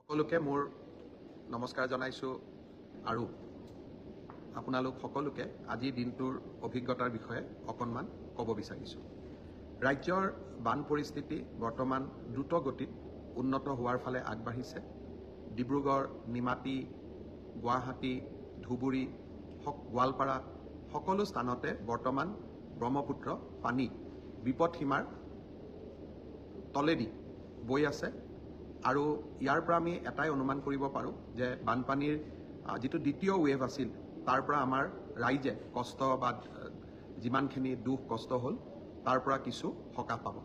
সকলোকে মোৰ নমস্কাৰ জনাইছোঁ আৰু আপোনালোক সকলোকে আজিৰ দিনটোৰ অভিজ্ঞতাৰ বিষয়ে অকণমান ক'ব বিচাৰিছোঁ। ৰাজ্যৰ বান পৰিস্থিতি বৰ্তমান দ্ৰুত গতিত উন্নত হোৱাৰ ফালে আগবাঢ়িছে। ডিব্ৰুগড়, নিমাতী, গুৱাহাটী, ধুবুৰী, গোৱালপাৰা সকলো স্থানতে বৰ্তমান ব্ৰহ্মপুত্ৰ পানী বিপদসীমাৰ তলেদি বৈ আছে। আৰু ইয়াৰ পৰা আমি এটাই অনুমান কৰিব পাৰোঁ যে বানপানীৰ যিটো দ্বিতীয় ৱেভ আছিল তাৰ পৰা আমাৰ ৰাইজে কষ্ট বা যিমানখিনি দুখ কষ্ট হ'ল তাৰ পৰা কিছু সকাহ পাব।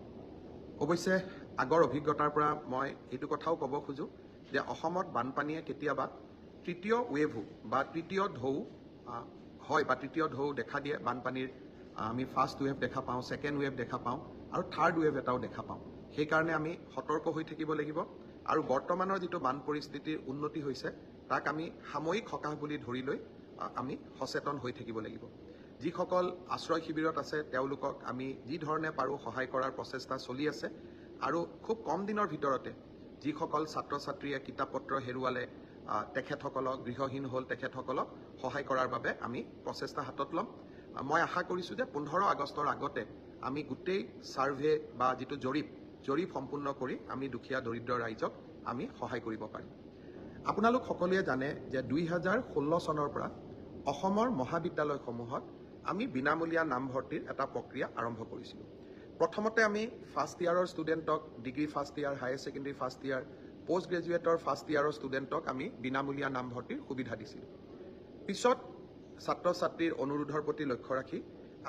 অৱশ্যে আগৰ অভিজ্ঞতাৰ পৰা মই এইটো কথাও ক'ব খোজোঁ যে অসমত বানপানীয়ে কেতিয়াবা তৃতীয় ৱেভো বা তৃতীয় ঢৌ হয় বা তৃতীয় ঢৌ দেখা দিয়ে। বানপানীৰ আমি ফাৰ্ষ্ট ৱেভ দেখা পাওঁ, ছেকেণ্ড ৱেভ দেখা পাওঁ আৰু থাৰ্ড ৱেভ এটাও দেখা পাওঁ। সেইকাৰণে আমি সতৰ্ক হৈ থাকিব লাগিব আৰু বৰ্তমানৰ যিটো বান পৰিস্থিতিৰ উন্নতি হৈছে তাক আমি সাময়িক সকাহ বুলি ধৰি লৈ আমি সচেতন হৈ থাকিব লাগিব। যিসকল আশ্ৰয় শিবিৰত আছে তেওঁলোকক আমি যি ধৰণে পাৰোঁ সহায় কৰাৰ প্ৰচেষ্টা চলি আছে আৰু খুব কম দিনৰ ভিতৰতে যিসকল ছাত্ৰ ছাত্ৰীয়ে কিতাপ পত্ৰ হেৰুৱালে তেখেতসকলক গৃহহীন হ'ল তেখেতসকলক সহায় কৰাৰ বাবে আমি প্ৰচেষ্টা হাতত ল'ম। মই আশা কৰিছোঁ যে 15 আগষ্টৰ আগতে আমি গোটেই ছাৰ্ভে বা যিটো জৰীপ সম্পূৰ্ণ কৰি আমি দুখীয়া দৰিদ্ৰ ৰাইজক আমি সহায় কৰিব পাৰিম। আপোনালোক সকলোৱে জানে যে 2016 চনৰ পৰা অসমৰ মহাবিদ্যালয়সমূহত আমি বিনামূলীয়া নামভৰ্তিৰ এটা প্ৰক্ৰিয়া আৰম্ভ কৰিছিলোঁ। প্ৰথমতে আমি ফাৰ্ষ্ট ইয়াৰৰ ষ্টুডেণ্টক, degree first year, higher secondary first year, post গ্ৰেজুৱেটৰ ফাৰ্ষ্ট ইয়াৰৰ ষ্টুডেণ্টক আমি বিনামূলীয়া নামভৰ্তিৰ সুবিধা দিছিলোঁ। পিছত ছাত্ৰ ছাত্ৰীৰ অনুৰোধৰ প্ৰতি লক্ষ্য ৰাখি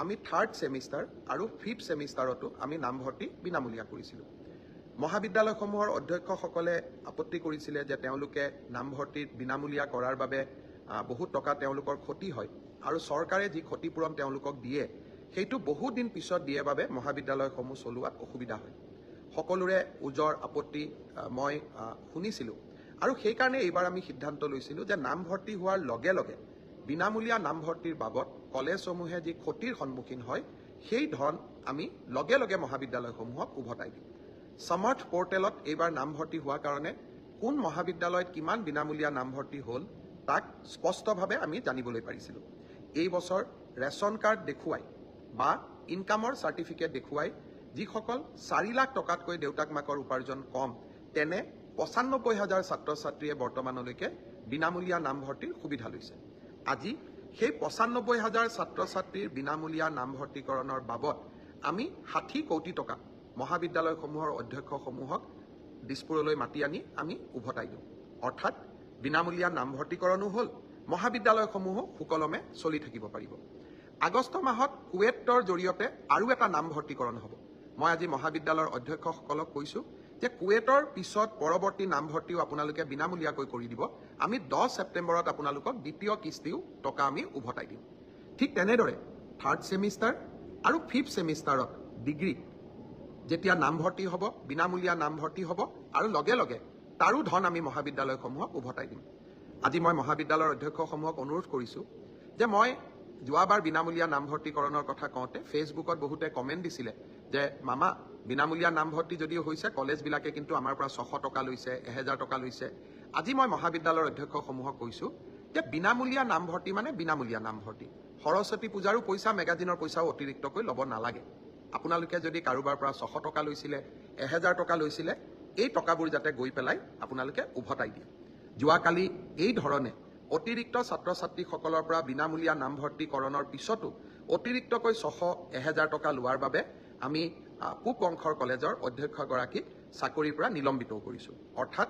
আমি থাৰ্ড ছেমিষ্টাৰ আৰু ফিফ্থ ছেমিষ্টাৰতো আমি নামভৰ্তি বিনামূলীয়া কৰিছিলোঁ। মহাবিদ্যালয়সমূহৰ অধ্যক্ষসকলে আপত্তি কৰিছিলে যে তেওঁলোকে নামভৰ্তিত বিনামূলীয়া কৰাৰ বাবে বহুত টকা তেওঁলোকৰ ক্ষতি হয় আৰু চৰকাৰে যি ক্ষতিপূৰণ তেওঁলোকক দিয়ে সেইটো বহু দিন পিছত দিয়ে বাবে মহাবিদ্যালয়সমূহ চলোৱাত অসুবিধা হয়। সকলোৰে ওজৰ আপত্তি মই শুনিছিলোঁ আৰু সেইকাৰণে এইবাৰ আমি সিদ্ধান্ত লৈছিলোঁ যে নামভৰ্তি হোৱাৰ লগে লগে বিনামূলীয়া নামভৰ্তিৰ বাবদ কলেজসমূহে যি ক্ষতিৰ সন্মুখীন হয় সেই ধন আমি লগে লগে মহাবিদ্যালয়সমূহক উভতাই দিম। সমৰ্থ পৰ্টেলত এইবাৰ নামভৰ্তি হোৱাৰ কাৰণে কোন মহাবিদ্যালয়ত কিমান বিনামূলীয়া নামভৰ্তি হ'ল তাক স্পষ্টভাৱে আমি জানিবলৈ পাৰিছিলোঁ। এই বছৰ ৰেচন কাৰ্ড দেখুৱাই বা ইনকামৰ চাৰ্টিফিকেট দেখুৱাই যিসকল 4 লাখ টকাতকৈ দেউতাক মাকৰ উপাৰ্জন কম তেনে 95,000 ছাত্ৰ ছাত্ৰীয়ে বৰ্তমানলৈকে বিনামূলীয়া নামভৰ্তিৰ সুবিধা লৈছে। আজি সেই 95,000 ছাত্ৰ ছাত্ৰীৰ বিনামূলীয়া নামভৰ্তিকৰণৰ বাবদ আমি 60 কোটি টকা মহাবিদ্যালয়সমূহৰ অধ্যক্ষসমূহক দিছপুৰলৈ মাতি আনি আমি উভতাই দিওঁ। অৰ্থাৎ বিনামূলীয়া নামভৰ্তিকৰণো হ'ল, মহাবিদ্যালয়সমূহো সুকলমে চলি থাকিব পাৰিব। আগষ্ট মাহত কুৱেটৰ জৰিয়তে আৰু এটা নামভৰ্তিকৰণ হ'ব। মই আজি মহাবিদ্যালয়ৰ অধ্যক্ষসকলক কৈছোঁ যে কুৱেটৰ পিছত পৰৱৰ্তী নামভৰ্তিও আপোনালোকে বিনামূলীয়াকৈ কৰি দিব। আমি 10 ছেপ্টেম্বৰত আপোনালোকক দ্বিতীয় কিস্তিও টকা আমি উভতাই দিম। ঠিক তেনেদৰে থাৰ্ড ছেমিষ্টাৰ আৰু ফিফ্থ ছেমিষ্টাৰত ডিগ্ৰী যেতিয়া নামভৰ্তি হ'ব, বিনামূলীয়া নামভৰ্তি হ'ব আৰু লগে লগে তাৰো ধন আমি মহাবিদ্যালয়সমূহক উভতাই দিম। আজি মই মহাবিদ্যালয়ৰ অধ্যক্ষসমূহক অনুৰোধ কৰিছোঁ যে মই যোৱাবাৰ বিনামূলীয়া নামভৰ্তিকৰণৰ কথা কওঁতে ফেচবুকত বহুতে কমেণ্ট দিছিলে যে মামা বিনামূলীয়া নামভৰ্তি যদিও হৈছে কলেজবিলাকে কিন্তু আমাৰ পৰা 600 টকা লৈছে, 1000 টকা লৈছে। আজি মই মহাবিদ্যালয়ৰ অধ্যক্ষসমূহক কৈছোঁ যে বিনামূলীয়া নামভৰ্তি মানে বিনামূলীয়া নামভৰ্তি। সৰস্বতী পূজাৰো পইচা, মেগাজিনৰ পইচাও অতিৰিক্তকৈ ল'ব নালাগে। আপোনালোকে যদি কাৰোবাৰ পৰা 600 টকা লৈছিলে, 1000 টকা লৈছিলে, এই টকাবোৰ যাতে গৈ পেলাই আপোনালোকে উভতাই দিয়ে। যোৱাকালি এই ধৰণে অতিৰিক্ত ছাত্ৰ ছাত্ৰীসকলৰ পৰা বিনামূলীয়া নামভৰ্তিকৰণৰ পিছতো অতিৰিক্তকৈ 600-1000 টকা লোৱাৰ বাবে আমি পূব অংশৰ কলেজৰ অধ্যক্ষগৰাকীক চাকৰিৰ পৰা নিলম্বিতও কৰিছোঁ। অৰ্থাৎ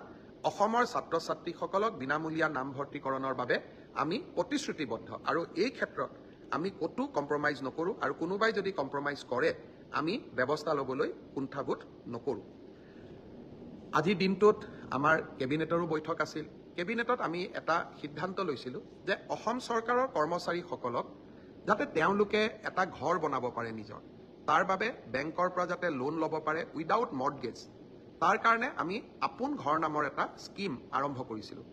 অসমৰ ছাত্ৰ ছাত্ৰীসকলক বিনামূলীয়া নামভৰ্তিকৰণৰ বাবে আমি প্ৰতিশ্ৰুতিবদ্ধ আৰু এই ক্ষেত্ৰত আমি ক'তো কম্প্ৰমাইজ নকৰোঁ আৰু কোনোবাই যদি কম্প্ৰমাইজ কৰে আমি ব্যৱস্থা ল'বলৈ কুণ্ঠাবোধ নকৰোঁ। আজিৰ দিনটোত আমাৰ কেবিনেটৰো বৈঠক আছিল। কেবিনেটত আমি এটা সিদ্ধান্ত লৈছিলোঁ যে অসম চৰকাৰৰ কৰ্মচাৰীসকলক যাতে তেওঁলোকে এটা ঘৰ বনাব পাৰে নিজৰ, তাৰ বাবে বেংকৰ পৰা যাতে লোন ল'ব পাৰে উইদাউট মৰ্টগেজ, তাৰ কাৰণে আমি আপোন ঘৰ নামৰ এটা স্কিম আৰম্ভ কৰিছিলোঁ।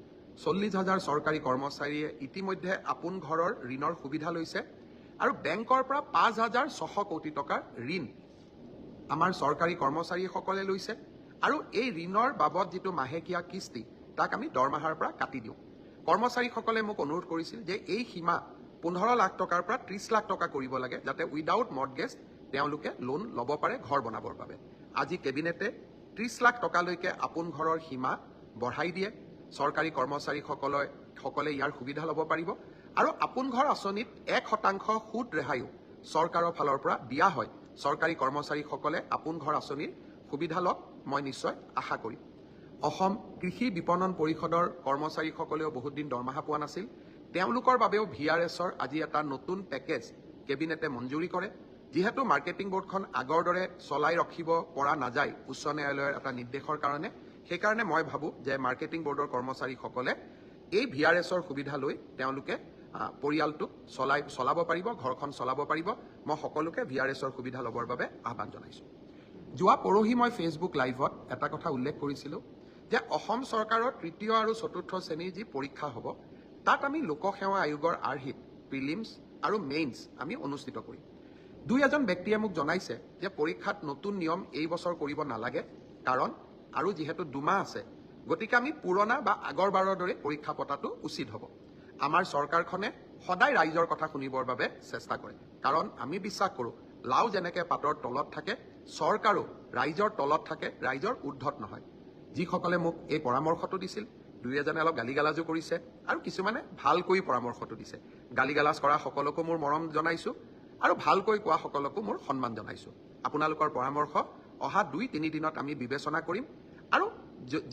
40,000 চৰকাৰী কৰ্মচাৰীয়ে ইতিমধ্যে আপোন ঘৰৰ ঋণৰ সুবিধা লৈছে আৰু বেংকৰ পৰা 5,600 কোটি টকাৰ ঋণ আমাৰ চৰকাৰী কৰ্মচাৰীসকলে লৈছে আৰু এই ঋণৰ বাবদ যিটো মাহেকীয়া কিস্তি তাক আমি দৰমহাৰ পৰা কাটি দিওঁ। কৰ্মচাৰীসকলে মোক অনুৰোধ কৰিছিল যে এই সীমা 15 লাখ টকাৰ পৰা 30 লাখ টকা কৰিব লাগে, যাতে উইদাউট মৰ্টগেজ তেওঁলোকে লোন ল'ব পাৰে ঘৰ বনাবৰ বাবে। আজি কেবিনেটে 30 লাখ টকালৈকে আপোন ঘৰৰ সীমা বঢ়াই দিয়ে। চৰকাৰী কৰ্মচাৰীসকলে ইয়াৰ সুবিধা ল'ব পাৰিব আৰু আপোন ঘৰ আঁচনিত 1% সুদ ৰেহাইও চৰকাৰৰ ফালৰ পৰা দিয়া হয়। চৰকাৰী কৰ্মচাৰীসকলে আপোন ঘৰ আঁচনিৰ সুবিধা লওক, মই নিশ্চয় আশা কৰিম। অসম কৃষি বিপণন পৰিষদৰ কৰ্মচাৰীসকলেও বহুত দিন দৰমহা পোৱা নাছিল। তেওঁলোকৰ বাবেও VRSৰ আজি এটা নতুন পেকেজ কেবিনেটে মঞ্জুৰি কৰে। যিহেতু মাৰ্কেটিং বোৰ্ডখন আগৰ দৰে চলাই ৰাখিব পৰা নাযায় উচ্চ ন্যায়ালয়ৰ এটা নিৰ্দেশৰ কাৰণে, সেইকাৰণে মই ভাবোঁ যে মাৰ্কেটিং বোৰ্ডৰ কৰ্মচাৰীসকলে এই VRSৰ সুবিধা লৈ তেওঁলোকে পৰিয়ালটো চলাব পাৰিব, ঘৰখন চলাব পাৰিব। মই সকলোকে VRSৰ সুবিধা ল'বৰ বাবে আহ্বান জনাইছোঁ। যোৱা পৰহি মই ফেচবুক লাইভত এটা কথা উল্লেখ কৰিছিলোঁ যে অসম চৰকাৰৰ 3য় আৰু 4ৰ্থ শ্ৰেণীৰ যি পৰীক্ষা হ'ব, তাত আমি লোকসেৱা আয়োগৰ আৰ্হিত প্ৰিলিমছ আৰু মেইনছ আমি অনুষ্ঠিত কৰিম। দুই এজন ব্যক্তিয়ে মোক জনাইছে যে পৰীক্ষাত নতুন নিয়ম এই বছৰ কৰিব নালাগে, কাৰণ আৰু যিহেতু 2 মাহ আছে, গতিকে আমি পুৰণা বা আগৰবাৰৰ দৰে পৰীক্ষা পতাটো উচিত হ'ব। আমাৰ চৰকাৰখনে সদায় ৰাইজৰ কথা শুনিবৰ বাবে চেষ্টা কৰে, কাৰণ আমি বিশ্বাস কৰোঁ লাও যেনেকৈ পাতৰ তলত থাকে, চৰকাৰো ৰাইজৰ তলত থাকে, ৰাইজৰ ঊৰ্ধত নহয়। যিসকলে মোক এই পৰামৰ্শটো দিছিল, দুই এজনে অলপ গালিগালাজো কৰিছে আৰু কিছুমানে ভালকৈ পৰামৰ্শটো দিছে। গালিগালাজ কৰা সকলকো মোৰ মৰম জনাইছোঁ আৰু ভালকৈ কোৱা সকলকো মোৰ সন্মান জনাইছোঁ। আপোনালোকৰ পৰামৰ্শ অহা 2-3 দিনত আমি বিবেচনা কৰিম আৰু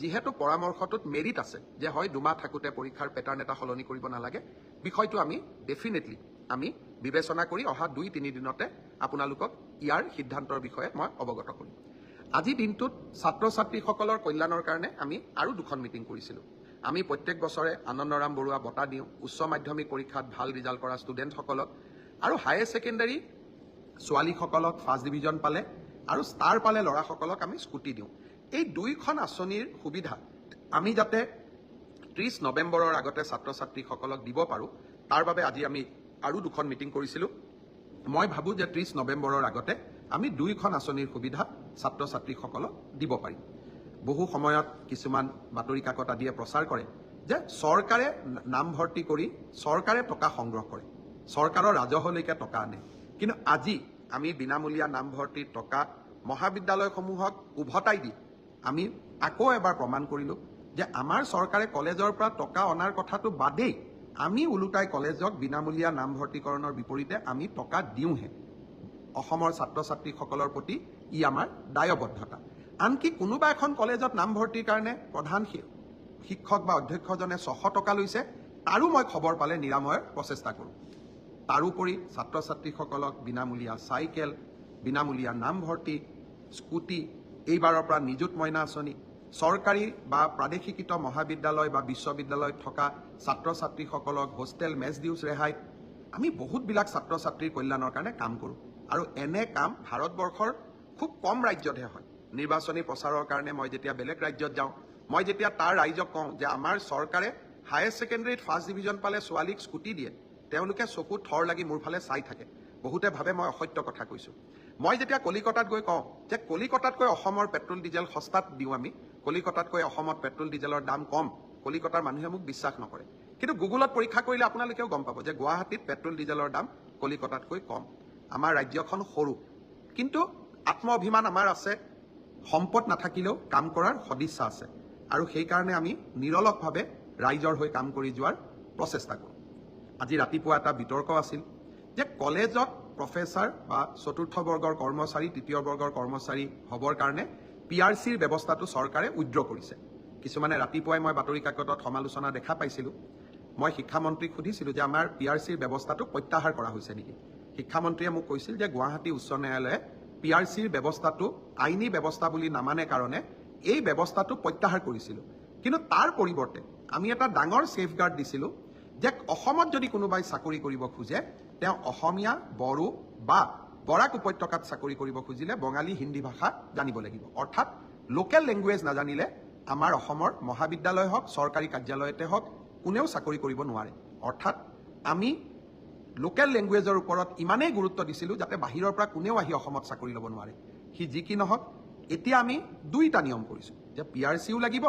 যিহেতু পৰামৰ্শটোত মেৰিট আছে যে হয় 2 মাহ থাকোঁতে পৰীক্ষাৰ পেটাৰ্ণ এটা সলনি কৰিব নালাগে, বিষয়টো আমি ডেফিনেটলি আমি বিবেচনা কৰি অহা 2-3 দিনতে আপোনালোকক ইয়াৰ সিদ্ধান্তৰ বিষয়ে মই অৱগত কৰিম। আজি দিনটোত ছাত্ৰ ছাত্ৰীসকলৰ কল্যাণৰ কাৰণে আমি আৰু 2খন মিটিং কৰিছিলোঁ। আমি প্ৰত্যেক বছৰে আনন্দৰাম বৰুৱা বঁটা দিওঁ উচ্চ মাধ্যমিক পৰীক্ষাত ভাল ৰিজাল্ট কৰা ষ্টুডেণ্টসকলক, আৰু হায়াৰ ছেকেণ্ডাৰী ছোৱালীসকলক ফাৰ্ষ্ট ডিভিজন পালে আৰু ষ্টাৰ পালে ল'ৰাসকলক আমি স্কুটি দিওঁ। এই 2খন আঁচনিৰ সুবিধা আমি যাতে 30 নৱেম্বৰৰ আগতে ছাত্ৰ ছাত্ৰীসকলক দিব পাৰোঁ, তাৰ বাবে আজি আমি আৰু 2খন মিটিং কৰিছিলোঁ। মই ভাবোঁ যে 30 নৱেম্বৰৰ আগতে আমি 2খন আঁচনিৰ সুবিধা ছাত্ৰ ছাত্ৰীসকলক দিব পাৰিম। বহু সময়ত কিছুমান বাতৰি কাকত আদিয়ে প্ৰচাৰ কৰে যে চৰকাৰে নামভৰ্তি কৰি চৰকাৰে টকা সংগ্ৰহ কৰে, চৰকাৰৰ ৰাজহলৈকে টকা আনে। কিন্তু আজি আমি বিনামূলীয়া নামভৰ্তিৰ টকা মহাবিদ্যালয়সমূহক উভতাই দি আমি আকৌ এবাৰ প্ৰমাণ কৰিলোঁ যে আমাৰ চৰকাৰে কলেজৰ পৰা টকা অনাৰ কথাটো বাদেই আমি ওলোটাই কলেজক বিনামূলীয়া নামভৰ্তিকৰণৰ বিপৰীতে আমি টকা দিওঁহে। অসমৰ ছাত্ৰ ছাত্ৰীসকলৰ প্ৰতি ই আমাৰ দায়বদ্ধতা। আনকি কোনোবা এখন কলেজত নামভৰ্তিৰ কাৰণে প্ৰধান শিক্ষক বা অধ্যক্ষজনে 600 টকা লৈছে, তাৰো মই খবৰ পালে নিৰাময়ৰ প্ৰচেষ্টা কৰোঁ। তাৰোপৰি ছাত্ৰ ছাত্ৰীসকলক বিনামূলীয়া চাইকেল, বিনামূলীয়া নামভৰ্তি, স্কুটি, এইবাৰৰ পৰা নিযুত মইনা আঁচনি, চৰকাৰী বা প্ৰাদেশিকৃত মহাবিদ্যালয় বা বিশ্ববিদ্যালয়ত থকা ছাত্ৰ ছাত্ৰীসকলক হোষ্টেল মেছ ডিউজ ৰেহাই, আমি বহুতবিলাক ছাত্ৰ ছাত্ৰীৰ কল্যাণৰ কাৰণে কাম কৰোঁ। আৰু এনে কাম ভাৰতবৰ্ষৰ খুব কম ৰাজ্যতহে হয়। নিৰ্বাচনী প্ৰচাৰৰ কাৰণে মই যেতিয়া বেলেগ ৰাজ্যত যাওঁ, মই যেতিয়া তাৰ ৰাইজক কওঁ যে আমাৰ চৰকাৰে হায়াৰ ছেকেণ্ডেৰীত ফাৰ্ষ্ট ডিভিজন পালে ছোৱালীক স্কুটি দিয়ে, তেওঁলোকে চকুত থৰ লাগি মোৰ ফালে চাই থাকে। বহুতে ভাবে মই অসত্য কথা কৈছোঁ। মই যেতিয়া কলিকতাত গৈ কওঁ যে কলিকতাতকৈ অসমৰ পেট্ৰল ডিজেল সস্তাত দিওঁ, আমি কলিকতাতকৈ অসমত পেট্ৰল ডিজেলৰ দাম কম, কলিকতাৰ মানুহে মোক বিশ্বাস নকৰে। কিন্তু গুগলত পৰীক্ষা কৰিলে আপোনালোকেও গম পাব যে গুৱাহাটীত পেট্ৰল ডিজেলৰ দাম কলিকতাতকৈ কম। আমাৰ ৰাজ্যখন সৰু, কিন্তু আত্ম অভিমান আমাৰ আছে। সম্পদ নাথাকিলেও কাম কৰাৰ সদিচ্ছা আছে, আৰু সেইকাৰণে আমি নিৰলসভাৱে ৰাইজৰ হৈ কাম কৰি যোৱাৰ প্ৰচেষ্টা কৰোঁ। আজি ৰাতিপুৱা এটা বিতৰ্ক আছিল যে কলেজত প্ৰফেচাৰ বা 4ৰ্থ বৰ্গৰ কৰ্মচাৰী, 3য় বৰ্গৰ কৰ্মচাৰী হ'বৰ কাৰণে PRCৰ ব্যৱস্থাটো চৰকাৰে উইথড্ৰ কৰিছে। কিছুমানে ৰাতিপুৱাই মই বাতৰি কাকতত সমালোচনা দেখা পাইছিলোঁ। মই শিক্ষামন্ত্ৰীক সুধিছিলোঁ যে আমাৰ PRCৰ ব্যৱস্থাটো প্ৰত্যাহাৰ কৰা হৈছে নেকি। শিক্ষামন্ত্ৰীয়ে মোক কৈছিল যে গুৱাহাটী উচ্চ ন্যায়ালয়ে PRCৰ ব্যৱস্থাটো আইনী ব্যৱস্থা বুলি নামানে কাৰণে এই ব্যৱস্থাটো প্ৰত্যাহাৰ কৰিছিলোঁ। কিন্তু তাৰ পৰিৱৰ্তে আমি এটা ডাঙৰ ছেফগাৰ্ড দিছিলোঁ যে অসমত যদি কোনোবাই চাকৰি কৰিব খোজে, তেওঁ অসমীয়া, বড়ো বা বৰাক উপত্যকাত চাকৰি কৰিব খুজিলে বঙালী, হিন্দী ভাষা জানিব লাগিব। অৰ্থাৎ লোকেল লেংগুৱেজ নাজানিলে আমাৰ অসমৰ মহাবিদ্যালয় হওক, চৰকাৰী কাৰ্যালয়তে হওক, কোনেও চাকৰি কৰিব নোৱাৰে। অৰ্থাৎ আমি লোকেল লেংগুৱেজৰ ওপৰত ইমানেই গুৰুত্ব দিছিলোঁ যাতে বাহিৰৰ পৰা কোনেও আহি অসমত চাকৰি ল'ব নোৱাৰে। সি যি কি নহওক, এতিয়া আমি 2টা নিয়ম কৰিছোঁ যে PRCও লাগিব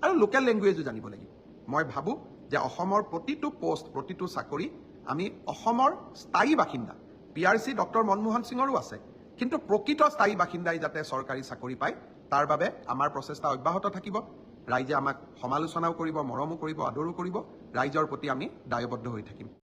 আৰু লোকেল লেংগুৱেজো জানিব লাগিব। মই ভাবোঁ যে অসমৰ প্ৰতিটো পোষ্ট, প্ৰতিটো চাকৰি আমি অসমৰ স্থায়ী বাসিন্দা, PRC ডক্টৰ মনমোহন সিঙৰো আছে, কিন্তু প্ৰকৃত স্থায়ী বাসিন্দাই যাতে চৰকাৰী চাকৰি পায় তাৰ বাবে আমাৰ প্ৰচেষ্টা অব্যাহত থাকিব। ৰাইজে আমাক সমালোচনাও কৰিব, মৰমো কৰিব, আদৰো কৰিব। ৰাইজৰ প্ৰতি আমি দায়বদ্ধ হৈ থাকিম।